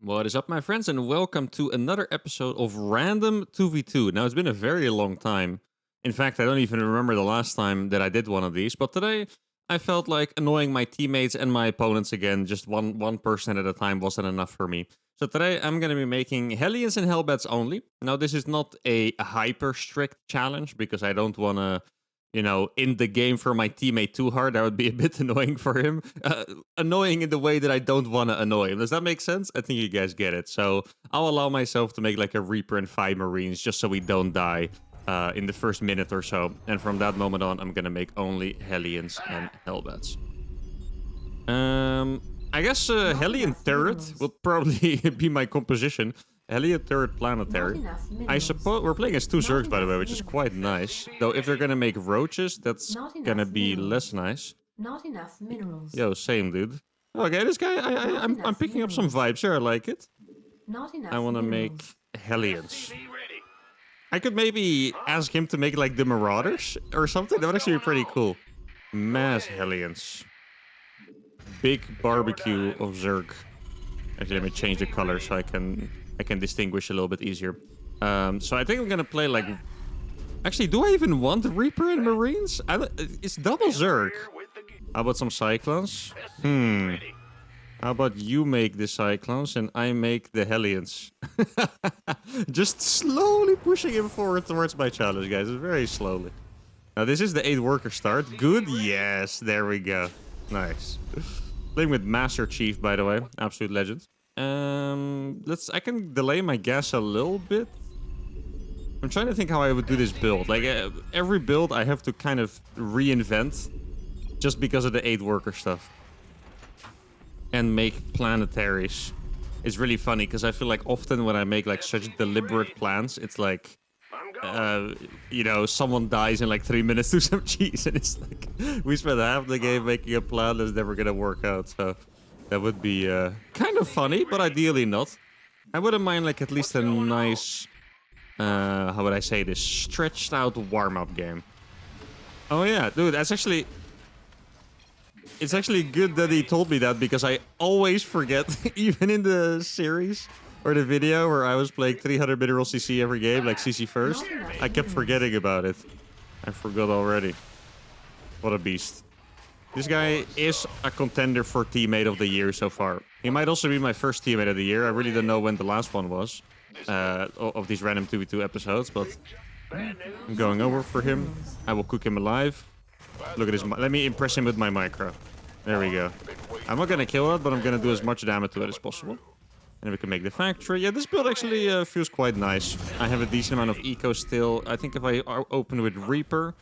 What is up, my friends, and welcome to another episode of Random 2v2. Now, it's been a very long time. In fact, I don't even remember the last time that I did one of these, but today I felt like annoying my teammates and my opponents again. Just one person at a time wasn't enough for me. So today I'm going to be making Hellions and Hellbats only. Now, this is not a hyper strict challenge because I don't want to in the game for my teammate too hard. That would be a bit annoying for him. Annoying in the way that I don't want to annoy him. Does that make sense? I think you guys get it. So I'll allow myself to make like a Reaper and 5 Marines just so we don't die in the first minute or so. And from that moment on, I'm going to make only Hellions and Hellbats. I guess Hellion Turret will probably be my composition. Hellion Turret Planetary. I suppose we're playing as 2 Zergs, by the way, which is quite nice. Though if they're gonna make roaches, that's gonna be less nice. Not enough minerals. Yo, same dude. Okay, this guy, I'm picking up some vibes here. I like it. Not enough. I want to make Hellions. I could maybe ask him to make like the Marauders or something. That would actually be pretty cool. Mass Hellions. Big barbecue of Zerg. Actually, let me change the color so I can distinguish a little bit easier. So I think I'm gonna play like. Actually, do I even want Reaper and Marines? It's double Zerg. How about some Cyclones? How about you make the Cyclones and I make the Hellions? Just slowly pushing him forward towards my challenge, guys. Very slowly. Now this is the 8 worker start. Good. Yes. There we go. Nice. Playing with Master Chief, by the way. Absolute legend. I can delay my gas a little bit. I'm trying to think how I would do this build. Like every build I have to kind of reinvent just because of the 8 worker stuff. And make planetaries. It's really funny because I feel like often when I make like such deliberate plans, it's like someone dies in like 3 minutes to some cheese, and it's like we spent half the game making a plan that's never gonna work out. So that would be kind of funny, but ideally not. I wouldn't mind like at least a nice, how would I say this, stretched out warm-up game. Oh yeah, dude, it's actually good that he told me that because I always forget, even in the series or the video where I was playing 300 mineral CC every game, like CC first, I kept forgetting about it. I forgot already. What a beast. This guy is a contender for teammate of the year so far. He might also be my first teammate of the year. I really don't know when the last one was of these random 2v2 episodes, but I'm going over for him. I will cook him alive. Look at this. Let me impress him with my micro. There we go. I'm not going to kill it, but I'm going to do as much damage to it as possible. And we can make the factory. Yeah, this build actually feels quite nice. I have a decent amount of eco still. I think if I open with Reaper,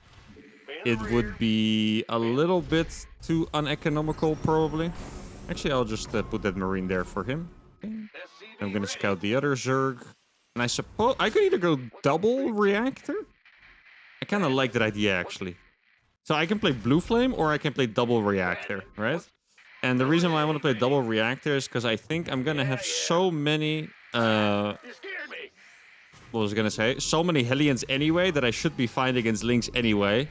it would be a little bit too uneconomical, probably. Actually, I'll just put that Marine there for him. Okay. I'm going to scout the other Zerg. And I suppose I could either go double reactor. I kind of like that idea, actually. So I can play Blue Flame or I can play double reactor, right? And the reason why I want to play double reactor is because I think I'm going to have so many... what was I going to say? So many Hellions anyway that I should be fine against Lynx anyway.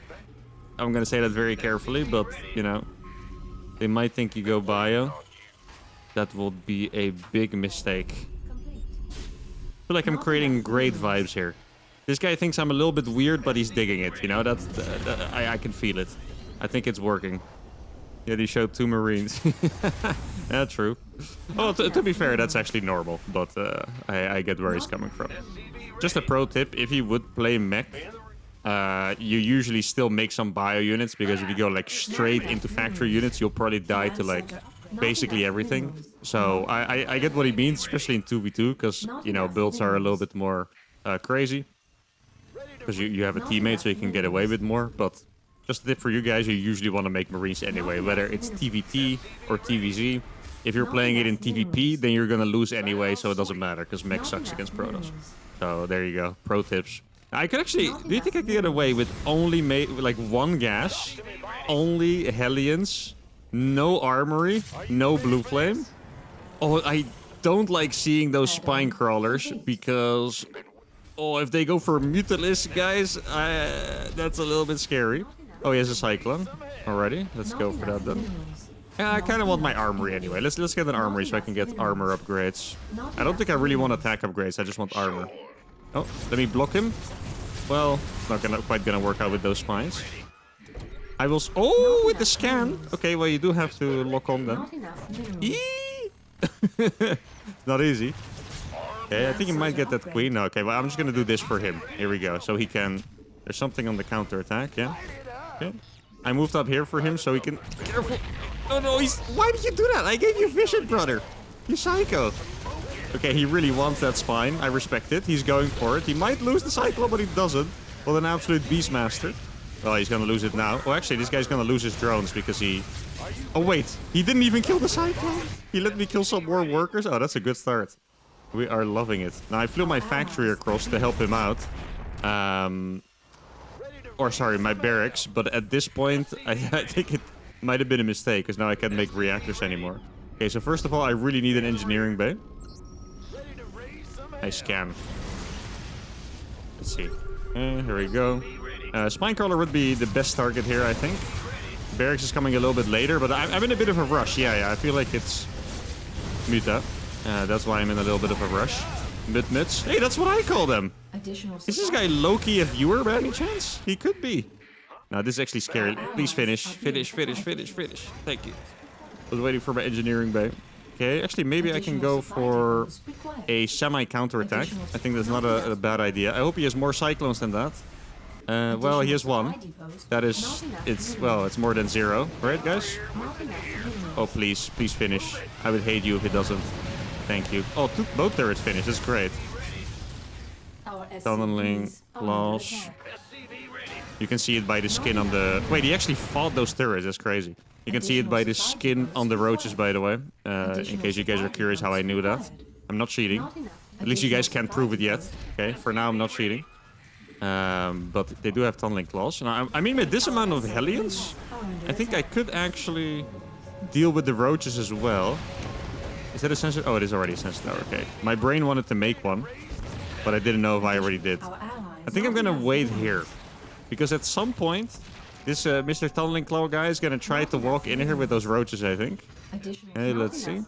I'm going to say that very carefully, but, they might think you go bio. That will be a big mistake. I feel like I'm creating great vibes here. This guy thinks I'm a little bit weird, but he's digging it, I can feel it. I think it's working. Yeah, he showed 2 Marines. Yeah, true. Well, to be fair, that's actually normal, but I get where he's coming from. Just a pro tip, if you would play mech, you usually still make some bio units, because if you go like straight into factory units, you'll probably die to like basically everything. So I get what he means, especially in 2v2, because, builds are a little bit more crazy. Because you have a teammate, so you can get away with more, but... Just a tip for you guys, you usually want to make Marines anyway, whether it's TVT or TVZ. If you're playing it in TVP, then you're going to lose anyway, so it doesn't matter, because mech sucks against Protoss. So there you go, pro tips. I could actually, do you think I could get away with only like 1 gas, only Hellions, no armory, no blue flame? Oh, I don't like seeing those spine crawlers, because... Oh, if they go for Mutalisk, guys, that's a little bit scary. Oh, he has a Cyclone already. Let's go for that then. Yeah, I kind of want my armory anyway. Let's get an armory so I can get armor upgrades. I don't think I really want attack upgrades. I just want armor. Oh, let me block him. Well, it's not quite gonna work out with those spines. I will. Oh, with the scan. Okay, well you do have to lock on them. Not easy. Okay, I think he might get that queen. No, okay, well I'm just gonna do this for him. Here we go. So he can. There's something on the counter attack. Yeah. Okay. I moved up here for him so he can. Careful. Oh no, he's. Why did you do that? I gave you vision, brother. You psycho. Okay, he really wants that spine. I respect it. He's going for it. He might lose the cyclone, but he doesn't. Well, an absolute beastmaster. Well, he's gonna lose it now. Oh, actually, this guy's gonna lose his drones because he... Oh, wait. He didn't even kill the cyclone. He let me kill some more workers. Oh, that's a good start. We are loving it. Now, I flew my factory across to help him out. Or, sorry, my barracks. But at this point, I think it might have been a mistake because now I can't make reactors anymore. Okay, so first of all, I really need an engineering bay. I scan. Let's see. Here we go. Spinecrawler would be the best target here, I think. Barracks is coming a little bit later, but I'm in a bit of a rush. Yeah, I feel like it's Muta. That's why I'm in a little bit of a rush. Mutmuts. Hey, that's what I call them. Is this guy Loki a viewer by any chance? He could be. No, this is actually scary. Please finish. Finish. Thank you. I was waiting for my engineering bay. Okay, actually, maybe I can go for a semi-counter-attack. I think that's not a bad idea. I hope he has more cyclones than that. Well, he has one. That is... It's more than 0. Right, guys? Oh, please finish. I would hate you if it doesn't. Thank you. Oh, both turrets finished. That's great. Tunneling, claws. You can see it by the skin on the... Wait, he actually fought those turrets. That's crazy. You can see it by the skin on the roaches, by the way. In case you guys are curious how I knew that. I'm not cheating. At least you guys can't prove it yet. Okay, for now I'm not cheating. But they do have tunneling claws. Now, I mean, with this amount of Hellions, I think I could actually deal with the roaches as well. Is that a sensor? Oh, it is already a sensor tower. Okay. My brain wanted to make one, but I didn't know if I already did. I think I'm gonna wait here. Because at some point, this Mr. Tunneling Claw guy is gonna try to walk in here with those roaches, I think. Okay, let's see.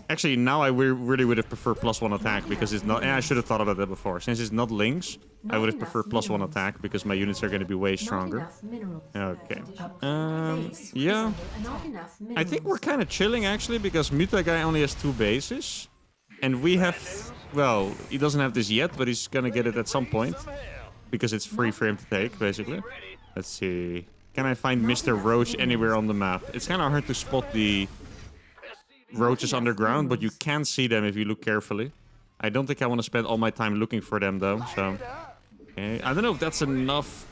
Actually, now I really would have preferred +1 attack because it's not... I should have thought about that before. Since it's not links, I would have preferred +1 attack because my units are gonna be way stronger. Okay. Yeah. I think we're kind of chilling, actually, because Muta guy only has 2 bases. And we have... Well, he doesn't have this yet, but he's gonna get it at some point. Because it's free for him to take, basically. Let's see. Can I find Mr. Roach anywhere on the map? It's kind of hard to spot the roaches underground, but you can see them if you look carefully. I don't think I want to spend all my time looking for them, though. So, okay. I don't know if that's enough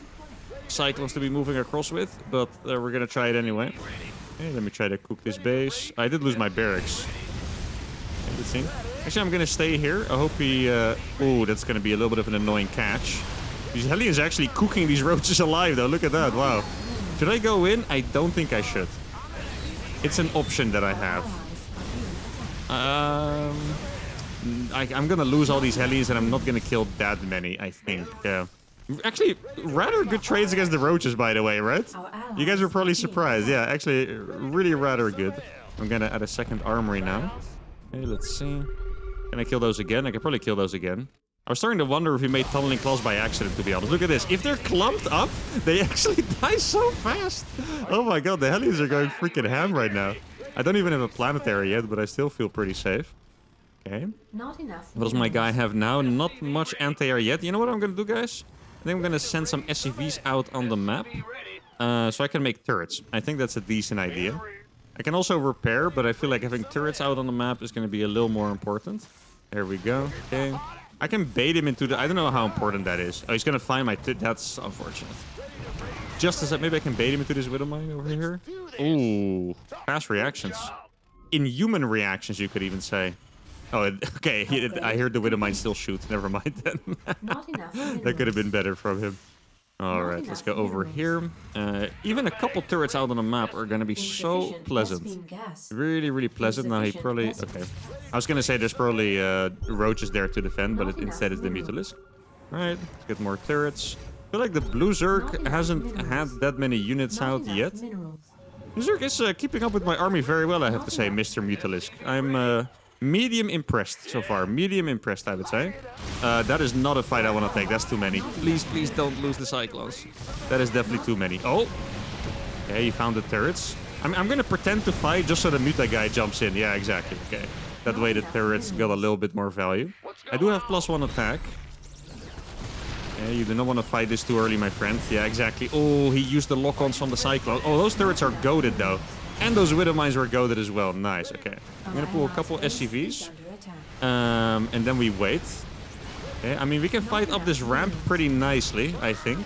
cyclones to be moving across with, but we're gonna try it anyway. Okay, let me try to cook this base. I did lose my barracks. Okay, let's see. Actually, I'm gonna stay here. I hope he... Oh, that's gonna be a little bit of an annoying catch. These Hellions are actually cooking these roaches alive, though. Look at that. Wow. Should I go in? I don't think I should. It's an option that I have. I'm gonna lose all these Hellions, and I'm not gonna kill that many, I think. Yeah. Actually, rather good trades against the roaches, by the way, right? You guys were probably surprised. Yeah, actually, really rather good. I'm gonna add a second armory now. Okay, let's see. Can I kill those again? I can probably kill those again. I was starting to wonder if he made tunneling claws by accident, to be honest. Look at this. If they're clumped up, they actually die so fast. Oh my god, the Hellions are going freaking ham right now. I don't even have a planetary yet, but I still feel pretty safe. Okay. Not enough. What does my guy have now? Not much anti-air yet. You know what I'm going to do, guys? I think I'm going to send some SCVs out on the map. So I can make turrets. I think that's a decent idea. I can also repair, but I feel like having turrets out on the map is going to be a little more important. There we go. Okay. I can bait him into the... I don't know how important that is. Oh, he's going to find my... That's unfortunate. Just as that, maybe I can bait him into this Widow Mine over here. Ooh. Fast reactions. Inhuman reactions, you could even say. Oh, okay. I heard the Widow Mine still shoot. Never mind then. That could have been better from him. Alright, let's go over here. Even a couple turrets out on the map are going to be so pleasant. Really, really pleasant. Now he probably... Okay. I was going to say there's probably roaches there to defend, but instead it's the Mutalisk. Alright, let's get more turrets. I feel like the Blue Zerg hasn't had that many units out yet. Zerg is keeping up with my army very well, I have to say, Mr. Mutalisk. I'm medium impressed so far. Medium impressed, I would say. That is not a fight I want to take. That's too many. Please, please don't lose the Cyclones. That is definitely too many. Oh! Okay, he found the turrets. I'm going to pretend to fight just so the Muta guy jumps in. Yeah, exactly. Okay. That way the turrets got a little bit more value. I do have +1 attack. Yeah, you do not want to fight this too early, my friend. Yeah, exactly. Oh, he used the lock-ons from the Cyclone. Oh, those turrets are goated, though. And those Widow Mines were goated as well. Nice, okay. I'm going to pull a couple SCVs. And then we wait. Okay, I mean, we can fight up this ramp pretty nicely, I think.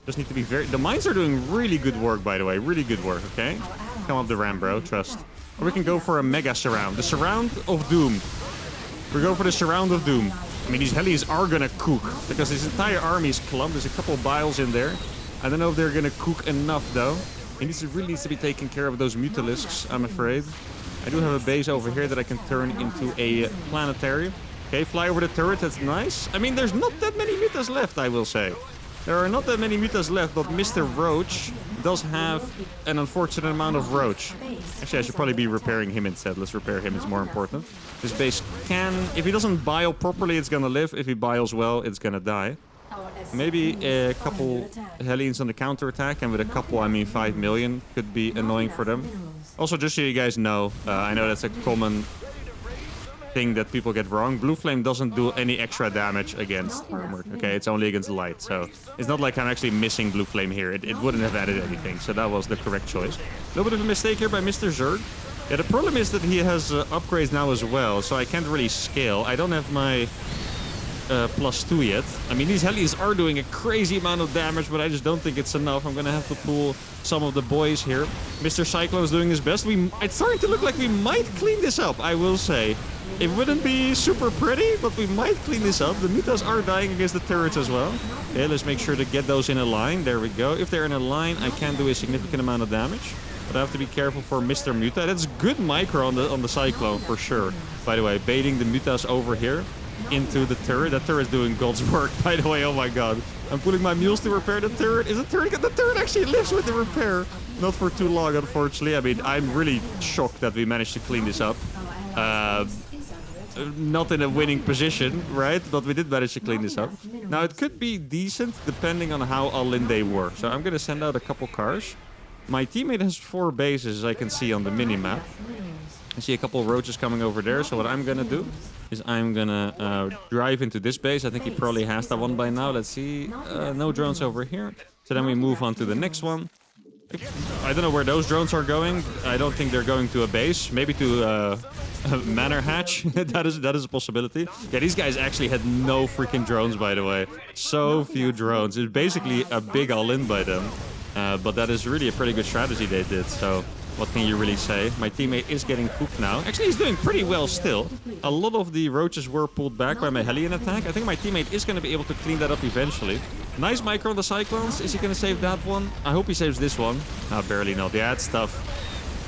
Just need to be very... The mines are doing really good work, by the way. Really good work, okay? Come up the ramp, bro. Trust. Or we can go for a mega surround. The surround of doom. We go for the surround of doom. I mean, these Hellions are gonna cook. Because this entire army is clumped. There's a couple biles in there. I don't know if they're gonna cook enough, though. He really needs to be taking care of those Mutalisks, I'm afraid. I do have a base over here that I can turn into a planetary. Okay, fly over the turret. That's nice. I mean, there's not that many Mutas left, I will say. There are not that many Mutas left, but Mr. Roach does have an unfortunate amount of Roach. Actually, I should probably be repairing him instead. Let's repair him. It's more important. This base can... If he doesn't bile properly, it's gonna live. If he biles well, it's gonna die. Maybe a couple Hellions on the counterattack, and with a couple, I mean 5 million could be annoying for them. Also, just so you guys know, I know that's a common thing that people get wrong. Blue Flame doesn't do any extra damage against armor, okay? It's only against light, so it's not like I'm actually missing Blue Flame here. It wouldn't have added anything, so that was the correct choice. A little bit of a mistake here by Mr. Zerg. Yeah, the problem is that he has upgrades now as well, so I can't really scale. I don't have my +2 yet. I mean, these Hellions are doing a crazy amount of damage, but I just don't think it's enough. I'm gonna have to pull some of the boys here. Mr. Cyclone is doing his best. It's starting to look like we might clean this up, I will say. It wouldn't be super pretty, but we might clean this up. The Mutas are dying against the turrets as well. Okay, let's make sure to get those in a line. There we go. If they're in a line, I can do a significant amount of damage. But I have to be careful for Mr. Muta. That's good micro on the Cyclone, for sure. By the way, baiting the Mutas over here into the turret. That turret's doing God's work, by the way. Oh my god. I'm pulling my mules to repair the turret. Is the turret actually lives with the repair? Not for too long, unfortunately. I mean, I'm really shocked that we managed to clean this up. Not in a winning position, right? But we did manage to clean this up. Now, it could be decent depending on how all in they were. So I'm going to send out a couple cars. My teammate has 4 bases, as I can see on the mini-map. I see a couple of roaches coming over there. So what I'm going to do is I'm going to drive into this base. I think he probably has that one by now. Let's see. No drones over here. So then we move on to the next one. I don't know where those drones are going. I don't think they're going to a base. Maybe to a manor hatch. that is a possibility. Yeah, these guys actually had no freaking drones, by the way. So few drones. It's basically a big all-in by them. But that is really a pretty good strategy they did. So what can you really say? My teammate is getting cooked now. Actually, he's doing pretty well still. A lot of the roaches were pulled back by my Hellion attack. I think my teammate is going to be able to clean that up eventually. Nice micro on the Cyclones. Is he going to save that one? I hope he saves this one. No, barely not. Yeah, it's tough.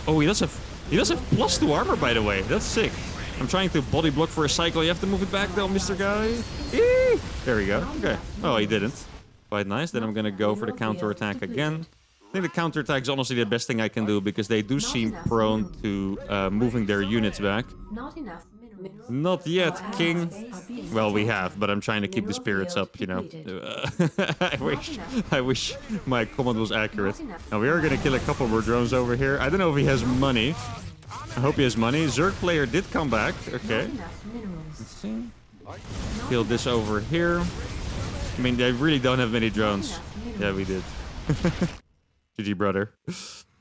Oh, he does have +2 armor, by the way. That's sick. I'm trying to body block for a Cyclone. You have to move it back though, Mr. Guy. Eee! There we go. Okay. Oh, he didn't. Quite nice. Then I'm going to go for the counterattack again. I think the counterattack is honestly the best thing I can do because they do seem prone to moving their units back. Not enough minerals. Not yet, King. Well, we have, but I'm trying to keep the spirits up, you know. I wish my command was accurate. Now, we are going to kill a couple more drones over here. I don't know if he has money. I hope he has money. Zerg player did come back. Okay. Let's see. Kill this over here. I mean, they really don't have many drones. Yeah, we did. GG, brother.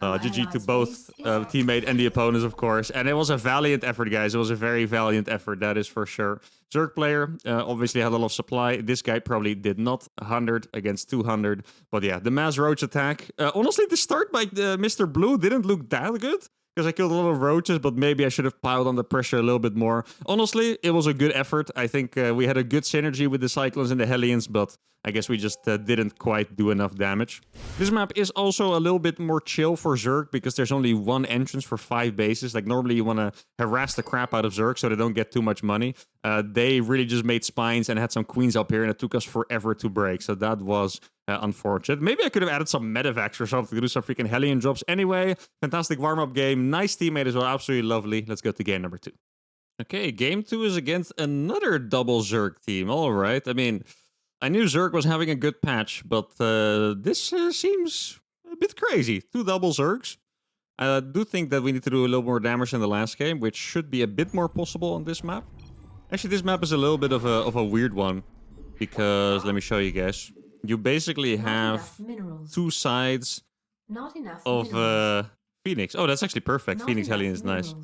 GG to both teammate and the opponents, of course. And it was a valiant effort, guys. It was a very valiant effort, that is for sure. Zerg player obviously had a lot of supply. This guy probably did not. 100 against 200. But yeah, the mass roach attack. Honestly, the start by Mr. Blue didn't look that good. Because I killed a lot of roaches, but maybe I should have piled on the pressure a little bit more. Honestly, it was a good effort. I think we had a good synergy with the Cyclones and the Hellions, but I guess we just didn't quite do enough damage. This map is also a little bit more chill for Zerg, because there's only 1 entrance for 5 bases. Like, normally you want to harass the crap out of Zerg so they don't get too much money. They really just made spines and had some queens up here, and it took us forever to break. So that was Unfortunate. Maybe I could have added some medevacs or something to do some freaking Hellion drops. Anyway, fantastic warm-up game. Nice teammate as well. Absolutely lovely. Let's go to game number 2. Okay, game 2 is against another double Zerg team. All right. I mean, I knew Zerg was having a good patch, but this seems a bit crazy. 2 double Zergs. I do think that we need to do a little more damage in the last game, which should be a bit more possible on this map. Actually, this map is a little bit of a weird one, because let me show you guys. You basically have 2 sides of Phoenix. Oh, that's actually perfect. Phoenix Hellion is nice.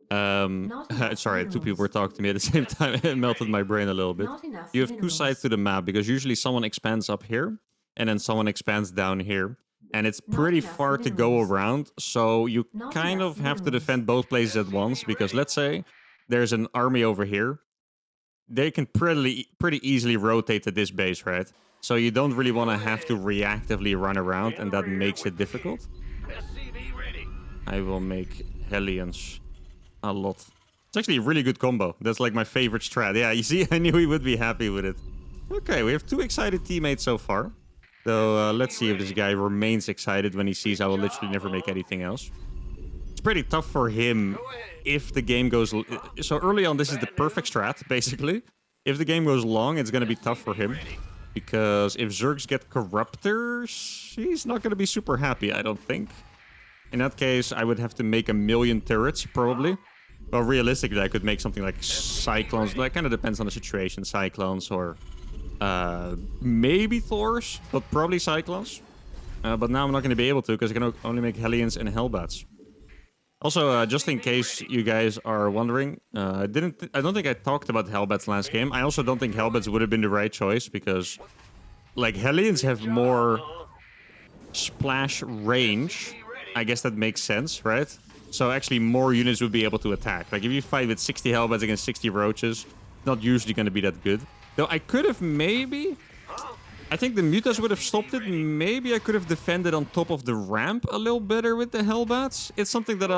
Sorry, 2 people were talking to me at the same time. It melted my brain a little bit. You have 2 sides to the map, because usually someone expands up here, and then someone expands down here. And it's pretty far to go around, so you kind of have to defend both places at once, because let's say there's an army over here. They can pretty easily rotate to this base, right? So you don't really want to have to reactively run around, and that makes it difficult. I will make Hellions a lot. It's actually a really good combo. That's like my favorite strat. Yeah, you see, I knew he would be happy with it. Okay, we have 2 excited teammates so far. So let's see if this guy remains excited when he sees I will literally never make anything else. It's pretty tough for him if the game goes... So early on, this is the perfect strat, basically. If the game goes long, it's going to be tough for him. Because if Zergs get Corruptors, he's not going to be super happy, I don't think. In that case, I would have to make 1,000,000 turrets, probably. Well, realistically, I could make something like Cyclones. That kind of depends on the situation. Cyclones or... maybe Thors, but probably Cyclones. But now I'm not going to be able to, because I can only make Hellions and Hellbats. Also, just in case you guys are wondering, I don't think I talked about Hellbats last game. I also don't think Hellbats would have been the right choice, because like Hellions have more splash range. I guess that makes sense, right? So actually more units would be able to attack. Like if you fight with 60 Hellbats against 60 Roaches, not usually going to be that good. Though I could have maybe... I think the Mutas would have stopped it. Maybe I could have defended on top of the ramp a little better with the Hellbats. It's something that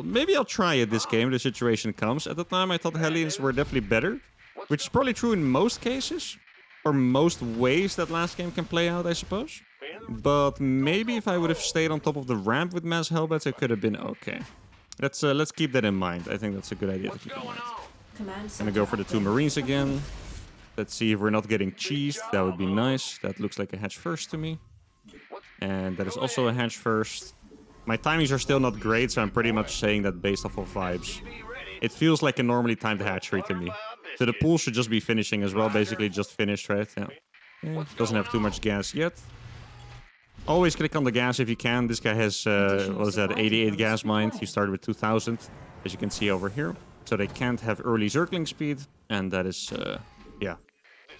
maybe I'll try it this game if the situation comes. At the time, I thought Hellions were definitely better. Which is probably true in most cases. Or most ways that last game can play out, I suppose. But maybe if I would have stayed on top of the ramp with mass Hellbats, it could have been okay. Let's keep that in mind. I think that's a good idea to keep in mind. Gonna go for the 2 Marines again. Let's see if we're not getting cheesed. That would be nice. That looks like a hatch first to me. And that is also a hatch first. My timings are still not great, so I'm pretty much saying that based off of vibes. It feels like a normally timed hatchery to me. So the pool should just be finishing as well. Basically just finished, right? Yeah. Doesn't have too much gas yet. Always click on the gas if you can. This guy has, what is that, 88 gas mind. He started with 2,000, as you can see over here. So they can't have early Zergling speed. And that is, yeah.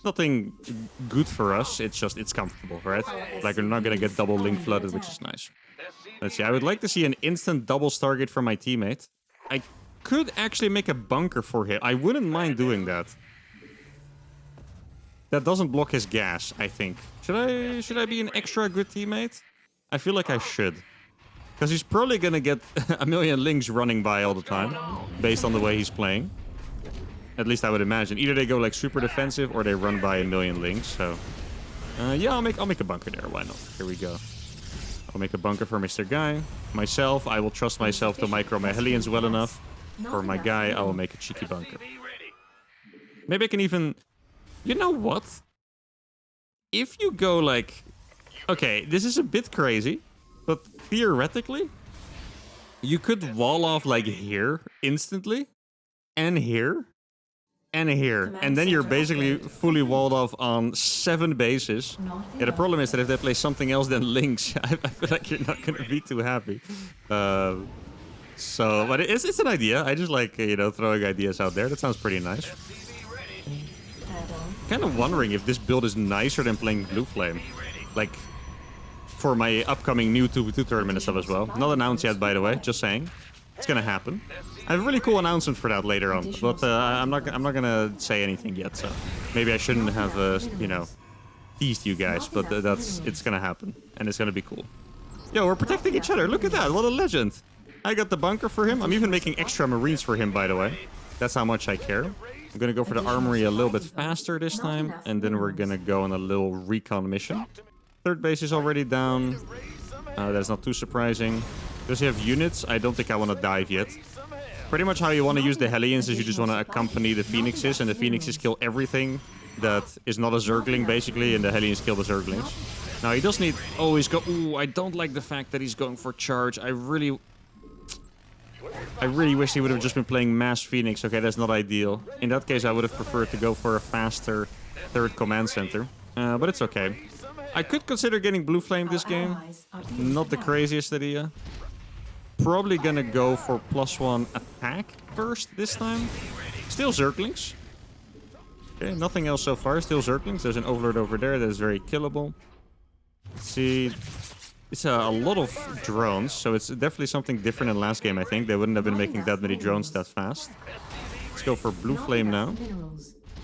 Nothing good for us, it's comfortable, right? Like we're not gonna get double link flooded, which is nice. Let's see, I would like to see an instant double Stargate from my teammate. I could actually make a bunker for him. I wouldn't mind doing that. That doesn't block his gas, I think. Should I be an extra good teammate? I feel like I should. Because he's probably gonna get 1,000,000 links running by all the time, based on the way he's playing. At least I would imagine. Either they go like super defensive or they run by 1,000,000 links. So yeah, I'll make a bunker there. Why not? Here we go. I'll make a bunker for Mr. Guy. Myself, I will trust myself to micro my Hellions well enough. For my guy, I will make a cheeky bunker. Maybe I can even... You know what? If you go like... Okay, this is a bit crazy. But theoretically, you could wall off like here instantly. And here. And here. And then you're basically fully walled off on 7 bases. Yeah, the problem is that if they play something else than links, I feel like you're not going to be too happy. But it's an idea. I just like, you know, throwing ideas out there. That sounds pretty nice. Kind of wondering if this build is nicer than playing Blue Flame. Like, for my upcoming new 2v2 tournament and stuff as well. Not announced yet, by the way. Just saying. It's gonna happen. I have a really cool announcement for that later on, but I'm not gonna say anything yet. So maybe I shouldn't have, you know, teased you guys. But it's gonna happen, and it's gonna be cool. Yo, we're protecting each other. Look at that! What a legend! I got the bunker for him. I'm even making extra Marines for him, by the way. That's how much I care. I'm gonna go for the armory a little bit faster this time, and then we're gonna go on a little recon mission. third base is already down. That's not too surprising. Does he have units? I don't think I want to dive yet. Pretty much how you want to use the Hellions is you just want to accompany the Phoenixes, and the Phoenixes kill everything that is not a Zergling, basically, and the Hellions kill the Zerglings. Now, he does need... Oh, he's go... Ooh, I don't like the fact that he's going for charge. I really wish he would have just been playing Mass Phoenix. Okay, that's not ideal. In that case, I would have preferred to go for a faster third command center. But it's okay. I could consider getting Blue Flame this game. Not the craziest idea. Probably gonna go for +1 attack first this time. Still Zerglings. Okay, nothing else so far. Still Zerglings. There's an Overlord over there that is very killable. Let's see. It's a lot of drones, so it's definitely something different than last game, I think. They wouldn't have been making that many drones that fast. Let's go for Blue Flame now.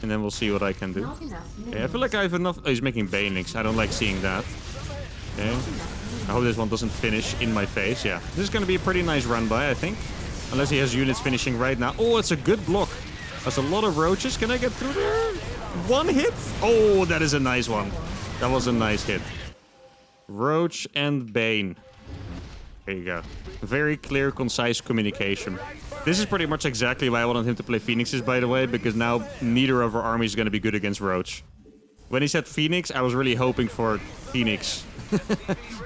And then we'll see what I can do. Okay, I feel like I have enough... Oh, he's making Banelings. I don't like seeing that. Okay. I hope this one doesn't finish in my face. Yeah. This is going to be a pretty nice run by, I think. Unless he has units finishing right now. Oh, it's a good block. There's a lot of roaches. Can I get through there? One hit? Oh, that is a nice one. That was a nice hit. Roach and Bane. There you go. Very clear, concise communication. This is pretty much exactly why I wanted him to play Phoenixes, by the way, because now neither of our armies is going to be good against Roach. When he said Phoenix, I was really hoping for Phoenix.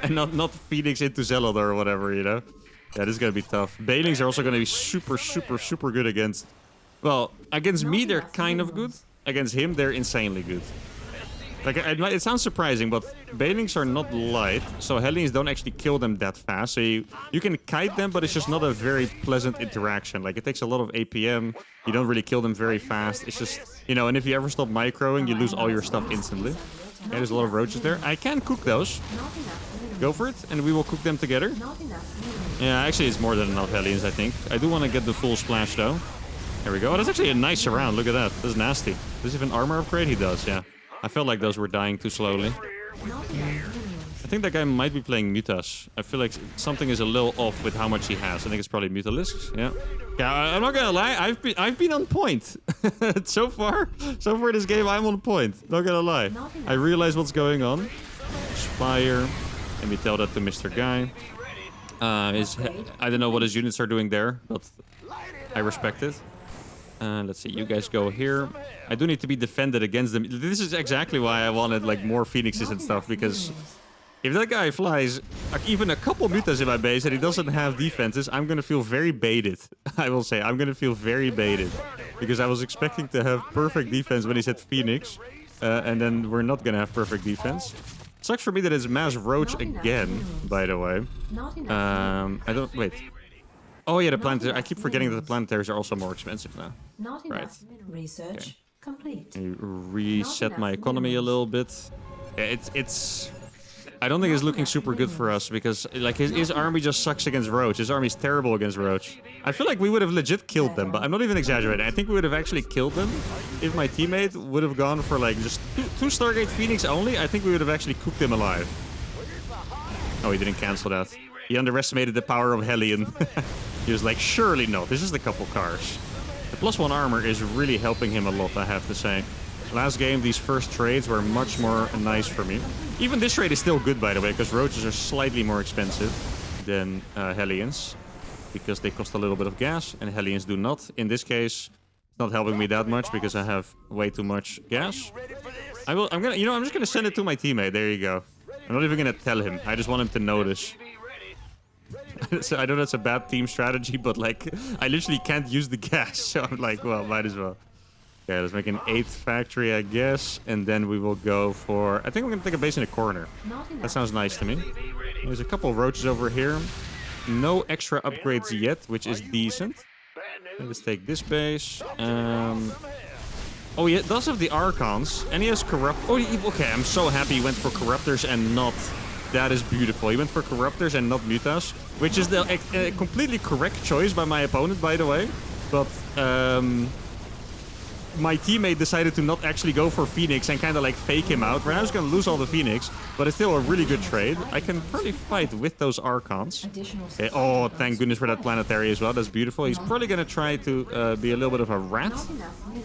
And not Phoenix into Zealot or whatever, you know? Yeah, this is going to be tough. Banelings are also going to be super good against... Well, against me, they're kind of good. Against him, they're insanely good. Like, it sounds surprising, but Banelings are not light, so Hellions don't actually kill them that fast. So you can kite them, but it's just not a very pleasant interaction. Like, it takes a lot of APM. You don't really kill them very fast. It's just, you know, and if you ever stop microing, you lose all your stuff instantly. Okay, there's a lot of roaches there. I can cook those. Go for it, and we will cook them together. Yeah, actually, it's more than enough Hellions, I think. I do want to get the full splash, though. There we go. Oh, that's actually a nice surround. Look at that. That's nasty. Does he have an armor upgrade? He does, yeah. I felt like those were dying too slowly. I think that guy might be playing Mutas. I feel like something is a little off with how much he has. I think it's probably Mutalisks. Yeah. Yeah, I'm not gonna lie. I've been on point. So far this game, I'm on point. Not gonna lie. I realize what's going on. Spire. Let me tell that to Mr. Guy. I don't know what his units are doing there, but I respect it. Let's see, you guys go here. I do need to be defended against them. This is exactly why I wanted like more Phoenixes and stuff, because if that guy flies like, even a couple mutas in my base and he doesn't have defenses, I'm gonna feel very baited. I will say, I'm gonna feel very baited. Because I was expecting to have perfect defense when he said Phoenix. And then we're not gonna have perfect defense. Sucks for me that it's Mass Roach again, by the way. I don't... Wait. Oh yeah, the planetary. I keep forgetting that the planetaries are also more expensive now. Right. Research complete. Reset my economy a little bit. It's. I don't think it's looking super good for us because like his army just sucks against Roach. His army's terrible against Roach. I feel like we would have legit killed them, but I'm not even exaggerating. I think we would have actually killed them if my teammate would have gone for like just two Stargate Phoenix only. I think we would have actually cooked them alive. Oh, he didn't cancel that. He underestimated the power of Hellion. He was like, surely not. This is a couple cars. The +1 armor is really helping him a lot, I have to say. Last game, these first trades were much more nice for me. Even this trade is still good, by the way, because Roaches are slightly more expensive than Hellions. Because they cost a little bit of gas, and Hellions do not. In this case, it's not helping me that much because I have way too much gas. I'm just gonna send it to my teammate. There you go. I'm not even gonna tell him. I just want him to notice. So I know that's a bad team strategy, but like, I literally can't use the gas. So I'm like, well, might as well. Okay, let's make an 8th factory, I guess. And then we will go for... I think we're going to take a base in a corner. That sounds nice to me. There's a couple of roaches over here. No extra upgrades yet, which is decent. Let's take this base. Oh, he does have the Archons. And he has Corrupt... Oh, okay, I'm so happy he went for Corruptors and not... That is beautiful. He went for Corruptors and not Mutas, which is the completely correct choice by my opponent, by the way. But my teammate decided to not actually go for Phoenix and kind of like fake him out. Right now he's going to lose all the Phoenix, but it's still a really good trade. I can probably fight with those Archons. Okay. Oh, thank goodness for that planetary as well. That's beautiful. He's probably going to try to be a little bit of a rat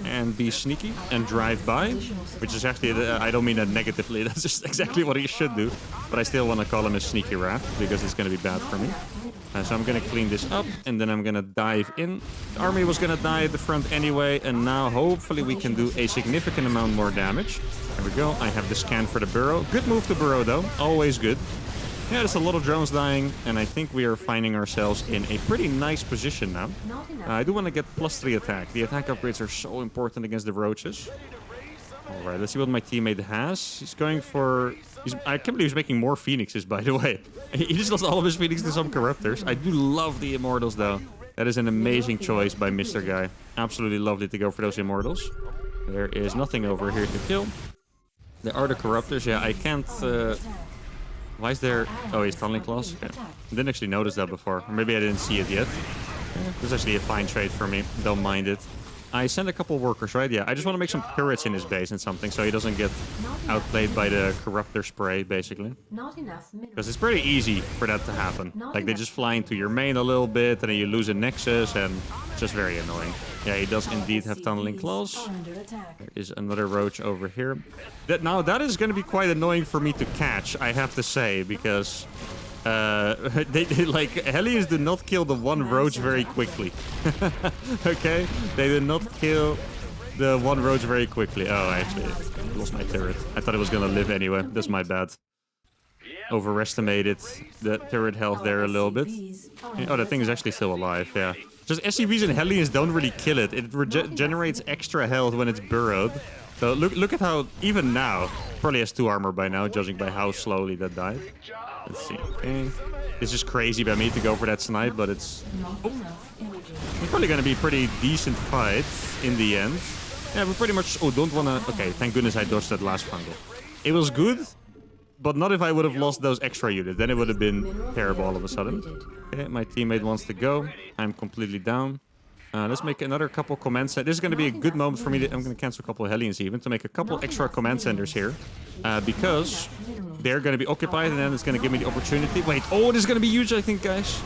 and be sneaky and drive by, which is actually, I don't mean that negatively. That's just exactly what he should do. But I still want to call him a sneaky rat because it's going to be bad for me. So I'm going to clean this up, and then I'm going to dive in. The army was going to die at the front anyway, and now hopefully we can do a significant amount more damage. There we go. I have the scan for the burrow. Good move to burrow, though. Always good. Yeah, there's a lot of drones dying, and I think we are finding ourselves in a pretty nice position now. I do want to get +3 attack. The attack upgrades are so important against the roaches. All right, let's see what my teammate has. He's going for... I can't believe he's making more Phoenixes, by the way. He just lost all of his Phoenixes to some Corruptors. I do love the Immortals, though. That is an amazing choice by Mr. Guy. Absolutely lovely to go for those Immortals. There is nothing over here to kill. There are the Corruptors. Yeah, I can't... Why is there... Oh, he's Tunneling Claws? Yeah. I didn't actually notice that before. Or maybe I didn't see it yet. Yeah, this is actually a fine trade for me. Don't mind it. I sent a couple workers, right? Yeah, I just want to make some turrets in his base and something so he doesn't get outplayed by the Corruptor spray, basically. Because it's pretty easy for that to happen. Like, they just fly into your main a little bit, and then you lose a Nexus, and it's just very annoying. Yeah, he does indeed have Tunneling Claws. There is another Roach over here. Now, that is going to be quite annoying for me to catch, I have to say, because... like, Hellions do not kill the one Roach very quickly. Okay? They did not kill the one Roach very quickly. Oh, I actually lost my turret. I thought it was gonna live anyway. That's my bad. Overestimated the turret health there a little bit. Oh, that thing is actually still alive, yeah. Just SCVs and Hellions don't really kill it. It generates extra health when it's burrowed. So look at how, even now, probably has 2 armor by now, judging by how slowly that died. Let's see. Okay. It's just crazy by me to go for that snipe, but it's... Oh. It's probably going to be a pretty decent fight in the end. Yeah, we pretty much... Oh, don't want to... Okay, thank goodness I dodged that last fungal. It was good, but not if I would have lost those extra units. Then it would have been terrible all of a sudden. Okay, my teammate wants to go. I'm completely down. Let's make another couple command centers. This is going to be a good moment for me. I'm going to cancel a couple of Hellions even to make a couple extra command centers here. Because they're going to be occupied, and then it's going to give me the opportunity. Wait, oh, this is going to be huge, I think, guys.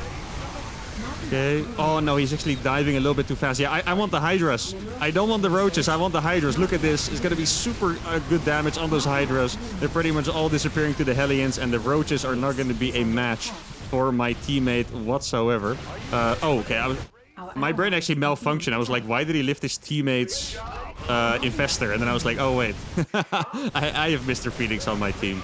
Okay. Oh, no, he's actually diving a little bit too fast. Yeah, I want the Hydras. I don't want the Roaches. I want the Hydras. Look at this. It's going to be super good damage on those Hydras. They're pretty much all disappearing to the Hellions, and the Roaches are not going to be a match for my teammate whatsoever. Oh, okay. My brain actually malfunctioned. I was like, why did he lift his teammate's Infestor? And then I was like, oh, wait. I have Mr. Phoenix on my team.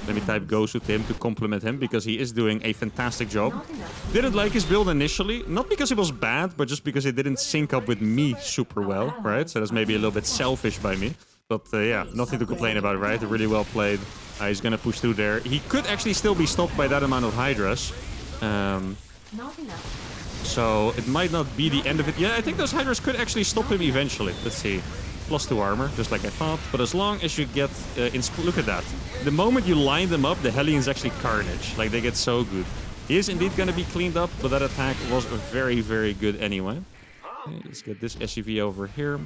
Let me type Gosu to him to compliment him, because he is doing a fantastic job. Didn't like his build initially. Not because it was bad, but just because it didn't sync up with me super well, right? So that's maybe a little bit selfish by me. But yeah, nothing to complain about, right? Really well played. He's going to push through there. He could actually still be stopped by that amount of Hydras. So it might not be the end of it. Yeah, I think those Hydras could actually stop him eventually. Let's see. +2 armor, just like I thought. But as long as you get... look at that. The moment you line them up, the Hellions actually carnage. Like, they get so good. He is indeed going to be cleaned up, but that attack was very, very good anyway. Okay, let's get this SUV over here.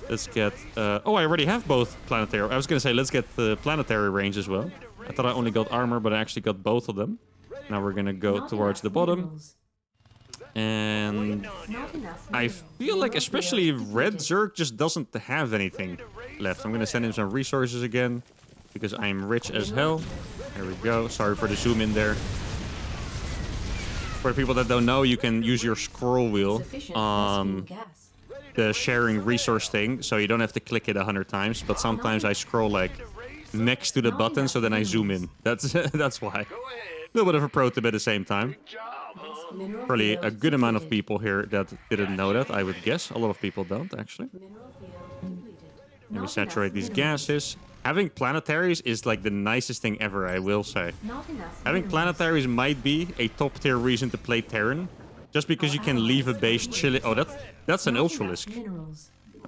Let's get... oh, I already have both planetary... I was going to say, let's get the planetary range as well. I thought I only got armor, but I actually got both of them. Now we're going to go towards the bottom. And I feel like especially Red Zerg just doesn't have anything left. I'm going to send him some resources again because I'm rich as hell. There we go. Sorry for the zoom in there. For the people that don't know, you can use your scroll wheel on the sharing resource thing, so you don't have to click it 100 times. But sometimes I scroll like next to the button, so then I zoom in. That's why. A little bit of a pro tip at the same time. Probably a good amount of people here that didn't know that, I would guess. A lot of people don't, actually. Let me saturate these gases. Having planetaries is like the nicest thing ever, I will say. Having planetaries might be a top tier reason to play Terran. Just because you can leave a base chilling. Oh, that's an Ultralisk.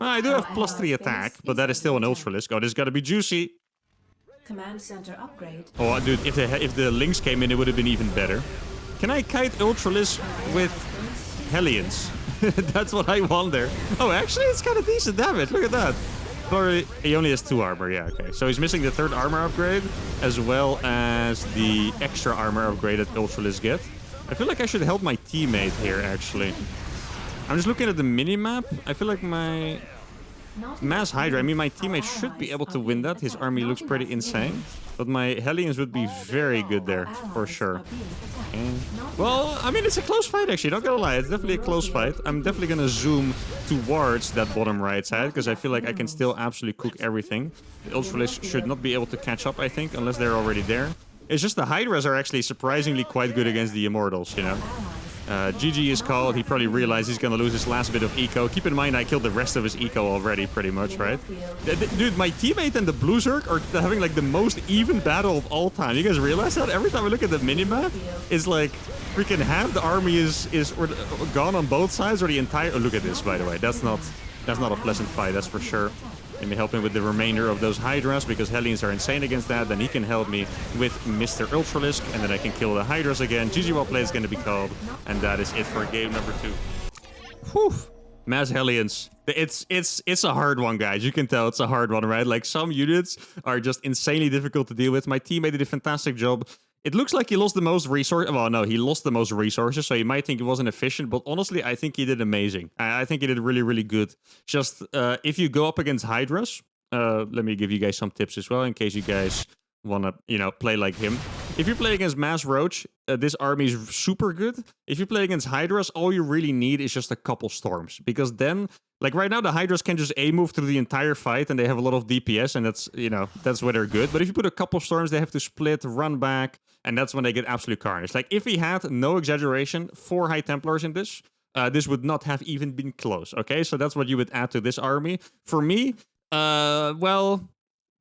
I do have +3 attack, but that is still an Ultralisk. Oh, this is gotta be juicy. Command center upgrade. Oh, dude, if the Lynx came in, it would have been even better. Can I kite Ultralisk with Hellions? That's what I wonder. Oh, actually, it's kind of decent damage. Look at that. He only has 2 armor. Yeah, okay. So he's missing the 3rd armor upgrade, as well as the extra armor upgrade that Ultralisk get. I feel like I should help my teammate here, actually. I'm just looking at the mini-map. I feel like my Mass Hydra, I mean, my teammate should be able to win that. His army looks pretty insane. But my Hellions would be very good there, for sure. And, well, I mean, it's a close fight, actually. Not gonna lie, it's definitely a close fight. I'm definitely gonna zoom towards that bottom right side, because I feel like I can still absolutely cook everything. The Ultralisk should not be able to catch up, I think, unless they're already there. It's just the Hydras are actually surprisingly quite good against the Immortals, you know? GG is called. He probably realized he's gonna lose his last bit of eco. Keep in mind, I killed the rest of his eco already, pretty much, right? Dude, my teammate and the Blue Zerg are having like the most even battle of all time. You guys realize that? Every time I look at the minimap, it's like freaking half the army is gone on both sides, or the entire. Oh, look at this, by the way. That's not a pleasant fight, that's for sure. Let me help him with the remainder of those Hydras, because Hellions are insane against that. Then he can help me with Mr. Ultralisk, and then I can kill the Hydras again. GG well played is going to be called, and that is it for game number 2. Whew. Mass Hellions. It's a hard one, guys. You can tell it's a hard one, right? Like, some units are just insanely difficult to deal with. My teammate did a fantastic job. It looks like he lost the most resources. Well, no, he lost the most resources, so you might think he wasn't efficient. But honestly, I think he did amazing. I think he did really, really good. Just if you go up against Hydras, let me give you guys some tips as well, in case you guys want to, you know, play like him. If you play against Mass Roach, this army is super good. If you play against Hydras, all you really need is just a couple storms. Because then, like right now, the Hydras can just A-move through the entire fight, and they have a lot of DPS, and that's, you know, that's where they're good. But if you put a couple storms, they have to split, run back, and that's when they get absolute carnage. Like, if he had, no exaggeration, 4 High Templars in this, this would not have even been close, okay? So that's what you would add to this army. For me, well,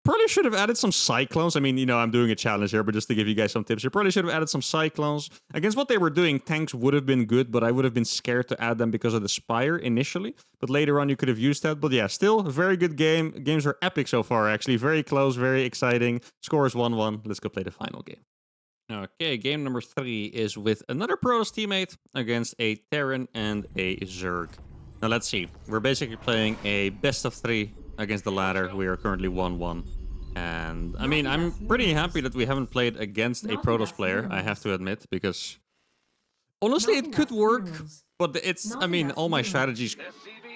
probably should have added some Cyclones. I mean, you know, I'm doing a challenge here, but just to give you guys some tips, you probably should have added some Cyclones. Against what they were doing, tanks would have been good, but I would have been scared to add them because of the Spire initially. But later on, you could have used that. But yeah, still a very good game. Games are epic so far, actually. Very close, very exciting. Score is 1-1. Let's go play the final game. Okay, game number 3 is with another Protoss teammate against a Terran and a Zerg. Now, let's see. We're basically playing a best of 3 against the latter. We are currently 1-1. And, I mean, I'm pretty happy that we haven't played against a Protoss player, I have to admit, because honestly, it could work, but it's, I mean, all my strategies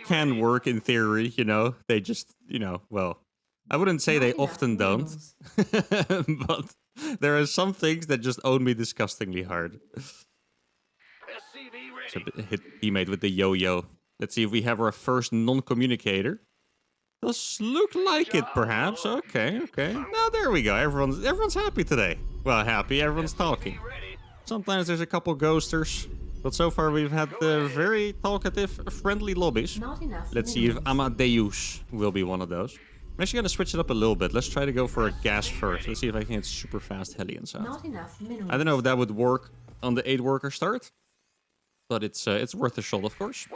can work in theory, you know? They just, you know, well, I wouldn't say they often don't, but there are some things that just own me disgustingly hard. So hit teammate with the yo-yo. Let's see if we have our first non-communicator. Does look like it, perhaps. Okay, okay. Now there we go. Everyone's happy today. Well, happy. Everyone's talking. Sometimes there's a couple ghosters, but so far we've had very talkative, friendly lobbies. Let's see if Amadeus will be one of those. I'm actually gonna switch it up a little bit. Let's try to go for a gas first. Let's see if I can get super fast Hellions out. I don't know if that would work on the 8-worker start, but it's worth a shot, of course.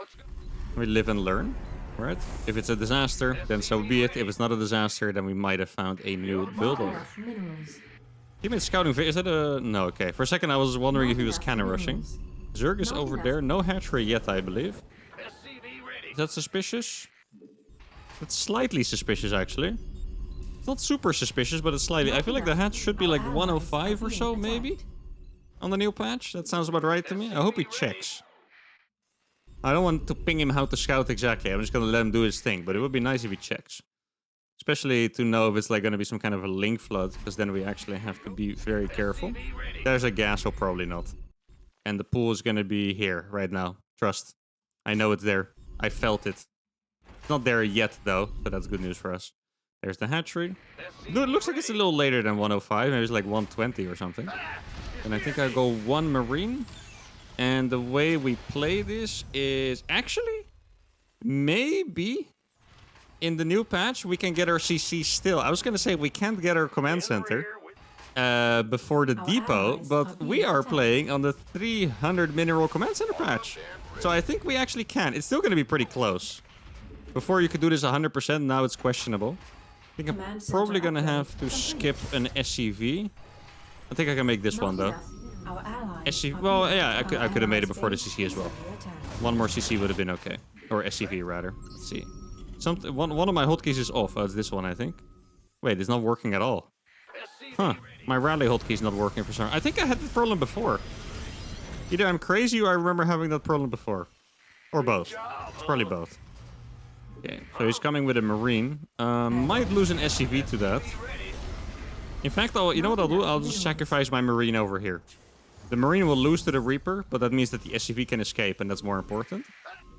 We live and learn. Right? If it's a disaster, then so be it. If it's not a disaster, then we might have found a new builder. Teammate scouting. Is that a... No, okay. For a second, I was wondering if he was cannon rushing. Zerg is over there. No hatchery yet, I believe. Is that suspicious? That's slightly suspicious, actually. It's not super suspicious, but it's slightly... I feel like the hatch should be like 105 or so, maybe? On the new patch? That sounds about right to me. I hope he checks. I don't want to ping him how to scout exactly. I'm just going to let him do his thing. But it would be nice if he checks. Especially to know if it's like going to be some kind of a link flood. Because then we actually have to be very careful. There's a gas, or probably not. And the pool is going to be here right now. Trust. I know it's there. I felt it. It's not there yet, though. But that's good news for us. There's the hatchery. It looks like it's a little later than 105. Maybe it's like 120 or something. And I think I'll go 1 Marine. And the way we play this is actually, maybe in the new patch, we can get our CC still. I was going to say we can't get our command center before the depot, but we are playing on the 300 mineral command center patch. So I think we actually can. It's still going to be pretty close. Before you could do this 100%, now it's questionable. I think I'm probably going to have to skip an SCV. I think I can make this one, though. SC, well, yeah, I could have made it before the CC as well. One more CC would have been okay. Or SCV, rather. Let's see. One of my hotkeys is off. Oh, it's this one, I think. Wait, it's not working at all. Huh. My rally hotkey is not working for some... I think I had this problem before. Either I'm crazy or I remember having that problem before. Or both. It's probably both. Okay, so he's coming with a Marine. Might lose an SCV to that. In fact, you know what I'll do? I'll just sacrifice my Marine over here. The Marine will lose to the Reaper, but that means that the SCV can escape, and that's more important.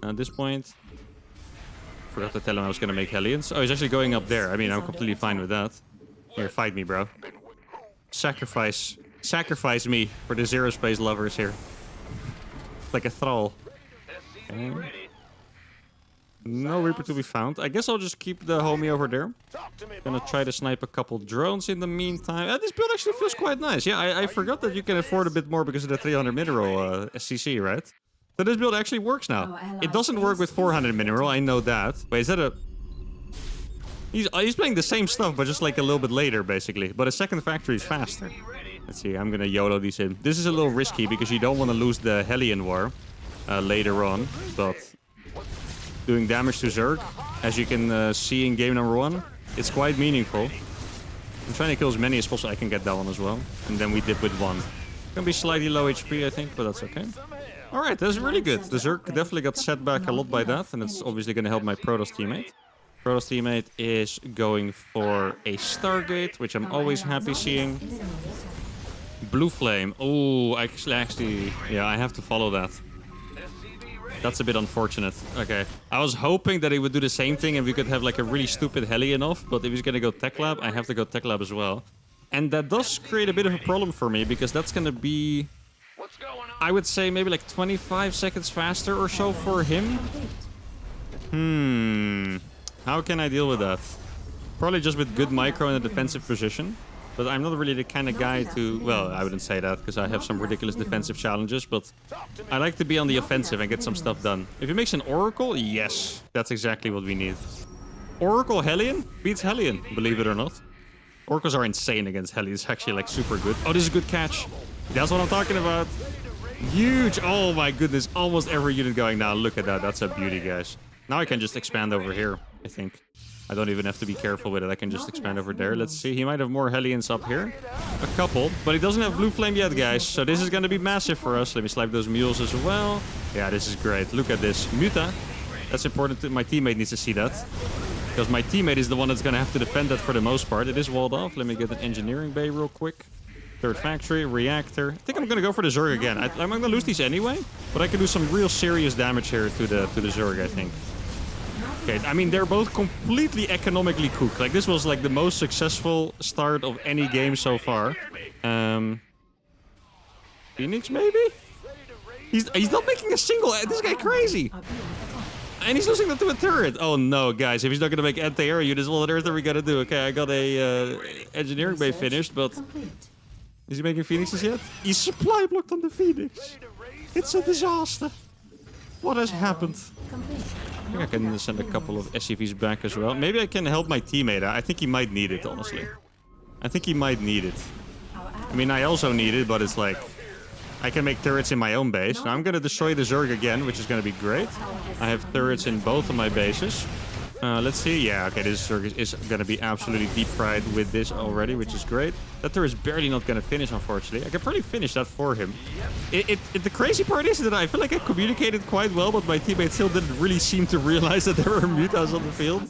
At this point... Forgot to tell him I was going to make Hellions. Oh, he's actually going up there. I mean, I'm completely fine with that. Here, fight me, bro. Sacrifice me for the zero space lovers here. Like a thrall. Okay. No Reaper to be found. I guess I'll just keep the homie over there. Gonna try to snipe a couple drones in the meantime. This build actually feels quite nice. Yeah, I forgot that you can afford a bit more because of the 300 mineral SCC, right? So this build actually works now. It doesn't work with 400 mineral, I know that. Wait, is that a... He's playing the same stuff, but just like a little bit later, basically. But a second factory is faster. Let's see, I'm gonna YOLO these in. This is a little risky because you don't want to lose the Hellion war later on. But doing damage to Zerg, as you can see in game number 1, it's quite meaningful. I'm trying to kill as many as possible. I can get that one as well. And then we dip with 1. Gonna be slightly low HP, I think, but that's okay. Alright, that's really good. The Zerg definitely got set back a lot by that, and it's obviously gonna help my Protoss teammate. Protoss teammate is going for a Stargate, which I'm always happy seeing. Blue Flame. Oh, actually, yeah, I have to follow that. That's a bit unfortunate. Okay. I was hoping that he would do the same thing and we could have like a really stupid Hellion off, but if he's gonna go Tech Lab, I have to go Tech Lab as well. And that does create a bit of a problem for me, because that's gonna be... I would say maybe like 25 seconds faster or so for him. How can I deal with that? Probably just with good micro in a defensive position. But I'm not really the kind of guy to... Well, I wouldn't say that, because I have some ridiculous defensive challenges. But I like to be on the offensive and get some stuff done. If he makes an Oracle, yes. That's exactly what we need. Oracle Hellion beats Hellion, believe it or not. Oracles are insane against Hellions. Actually, like, super good. Oh, this is a good catch. That's what I'm talking about. Huge. Oh, my goodness. Almost every unit going now. Look at that. That's a beauty, guys. Now I can just expand over here, I think. I don't even have to be careful with it. I can just expand over there. Let's see. He might have more Hellions up here. A couple. But he doesn't have Blue Flame yet, guys. So this is going to be massive for us. Let me snipe those mules as well. Yeah, this is great. Look at this. Muta. That's important. My teammate needs to see that. Because my teammate is the one that's going to have to defend that for the most part. It is walled off. Let me get an engineering bay real quick. Third factory, reactor. I think I'm going to go for the Zerg again. I'm going to lose these anyway. But I can do some real serious damage here to the Zerg, I think. Okay, I mean, they're both completely economically cooked. Like, this was like the most successful start of any game so far. Phoenix, maybe? He's not making a single... This guy crazy! And he's losing that to a turret. Oh no, guys, if he's not going to make anti-air units, well, what on earth are we going to do? Okay, I got a engineering bay finished, but... Is he making Phoenixes yet? He's supply blocked on the Phoenix. It's a disaster. What has happened? I think I can send a couple of SCVs back as well. Maybe I can help my teammate. I think he might need it, honestly. I think he might need it. I mean, I also need it, but it's like... I can make turrets in my own base. Now I'm going to destroy the Zerg again, which is going to be great. I have turrets in both of my bases. Let's see. Yeah, okay, this Zerg is going to be absolutely deep fried with this already, which is great. That turret is barely not going to finish, unfortunately. I can probably finish that for him. The crazy part is that I feel like I communicated quite well, but my teammates still didn't really seem to realize that there were mutas on the field.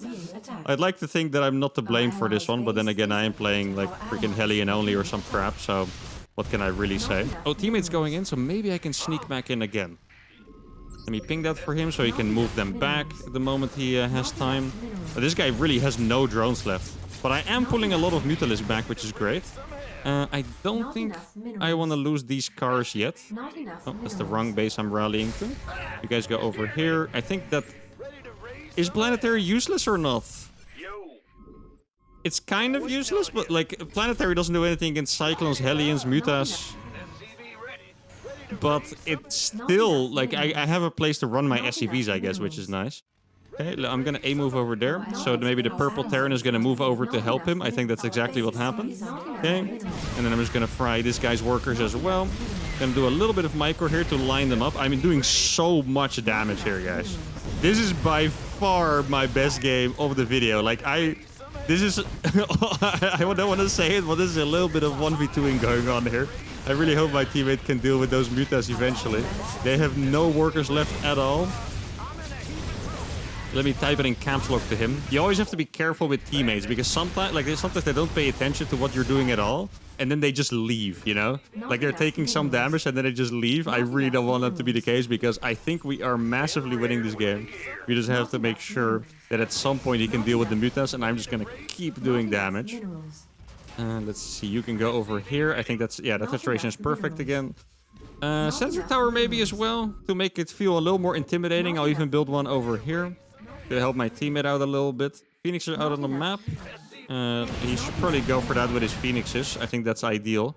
I'd like to think that I'm not to blame for this one, but then again, I am playing like freaking Hellion only or some crap, so what can I really say? Oh, teammates going in, so maybe I can sneak back in again. Let me ping that for him so he can move them back the moment he has time. But this guy really has no drones left. But I am pulling a lot of Mutalisks back, which is great. I don't think I want to lose these cars yet. Oh, that's the wrong base I'm rallying to. You guys go over here. I think that... Is Planetary useless or not? It's kind of useless, but like Planetary doesn't do anything against Cyclones, Hellions, Mutas. But it's still, like, I have a place to run my SCVs, I guess, which is nice. Okay, I'm going to A-move over there. So maybe the purple Terran is going to move over to help him. I think that's exactly what happened. Okay, and then I'm just going to fry this guy's workers as well. Gonna do a little bit of micro here to line them up. I'm doing so much damage here, guys. This is by far my best game of the video. Like, this is... I don't want to say it, but this is a little bit of 1v2ing going on here. I really hope my teammate can deal with those mutas eventually. They have no workers left at all. Let me type it in caps lock to him. You always have to be careful with teammates because sometimes they don't pay attention to what you're doing at all. And then they just leave, you know? Like they're taking some damage and then they just leave. I really don't want that to be the case because I think we are massively winning this game. We just have to make sure that at some point he can deal with the mutas and I'm just gonna keep doing damage. Let's see, you can go over here. I think that's, yeah, that saturation is perfect again. Sensor tower maybe as well to make it feel a little more intimidating. I'll even build one over here to help my teammate out a little bit. Phoenix are out on the map. He should probably go for that with his Phoenixes. I think that's ideal.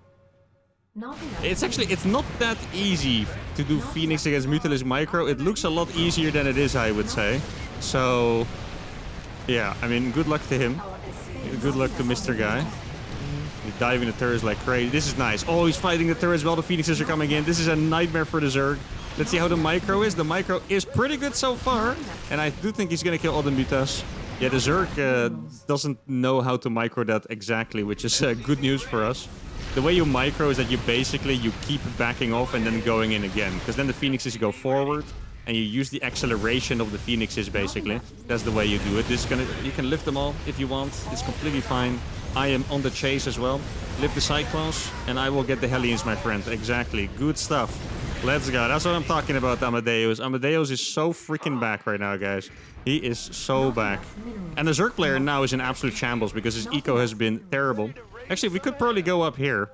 It's not that easy to do Phoenix against Mutalis Micro. It looks a lot easier than it is, I would say. So, yeah, I mean, good luck to him. Good luck to Mr. Guy. He's diving the turrets like crazy. This is nice. Oh, he's fighting the turrets while the Phoenixes are coming in. This is a nightmare for the Zerg. Let's see how the micro is. The micro is pretty good so far. And I do think he's going to kill all the mutas. Yeah, the Zerg doesn't know how to micro that exactly, which is good news for us. The way you micro is that you keep backing off and then going in again. Because then the Phoenixes go forward. And you use the acceleration of the Phoenixes, basically. That's the way you do it. You can lift them all if you want. It's completely fine. I am on the chase as well. Lift the Cyclones, and I will get the Hellions, my friend. Exactly. Good stuff. Let's go. That's what I'm talking about, Amadeus. Amadeus is so freaking back right now, guys. He is so back. And the Zerg player now is in absolute shambles because his eco has been terrible. Actually, we could probably go up here.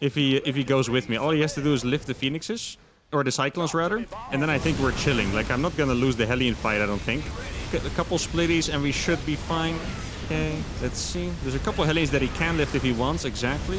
If he goes with me. All he has to do is lift the Phoenixes. Or the Cyclones, rather. And then I think we're chilling. Like, I'm not gonna lose the Hellion fight, I don't think. Get a couple splitties and we should be fine. Okay, let's see. There's a couple Hellions that he can lift if he wants, exactly.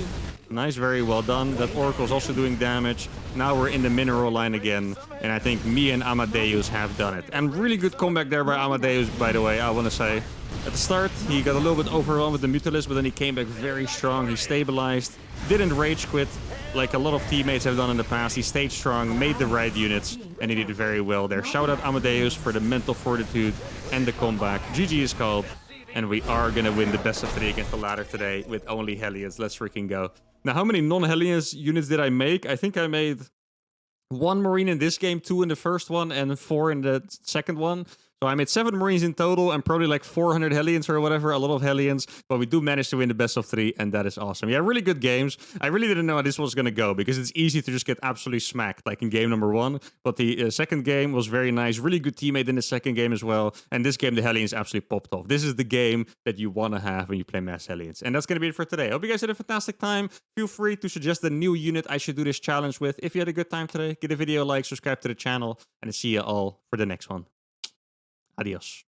Nice, very well done. That Oracle's also doing damage. Now we're in the mineral line again. And I think me and Amadeus have done it. And really good comeback there by Amadeus, by the way, I want to say. At the start, he got a little bit overwhelmed with the Mutalis, but then he came back very strong. He stabilized, didn't rage quit like a lot of teammates have done in the past. He stayed strong, made the right units, and he did very well there. Shout out Amadeus for the mental fortitude and the comeback. GG is called, and we are going to win the best of 3 against the ladder today with only Hellions. Let's freaking go. Now, how many non-Hellions units did I make? I think I made 1 Marine in this game, 2 in the first one, and 4 in the second one. So I made 7 Marines in total and probably like 400 Hellions or whatever, a lot of Hellions. But we do manage to win the best of 3, and that is awesome. Yeah, really good games. I really didn't know how this was going to go because it's easy to just get absolutely smacked, like in game number 1. But the second game was very nice. Really good teammate in the second game as well. And this game, the Hellions absolutely popped off. This is the game that you want to have when you play Mass Hellions. And that's going to be it for today. Hope you guys had a fantastic time. Feel free to suggest a new unit I should do this challenge with. If you had a good time today, give the video a like, subscribe to the channel, and I'll see you all for the next one. Adios.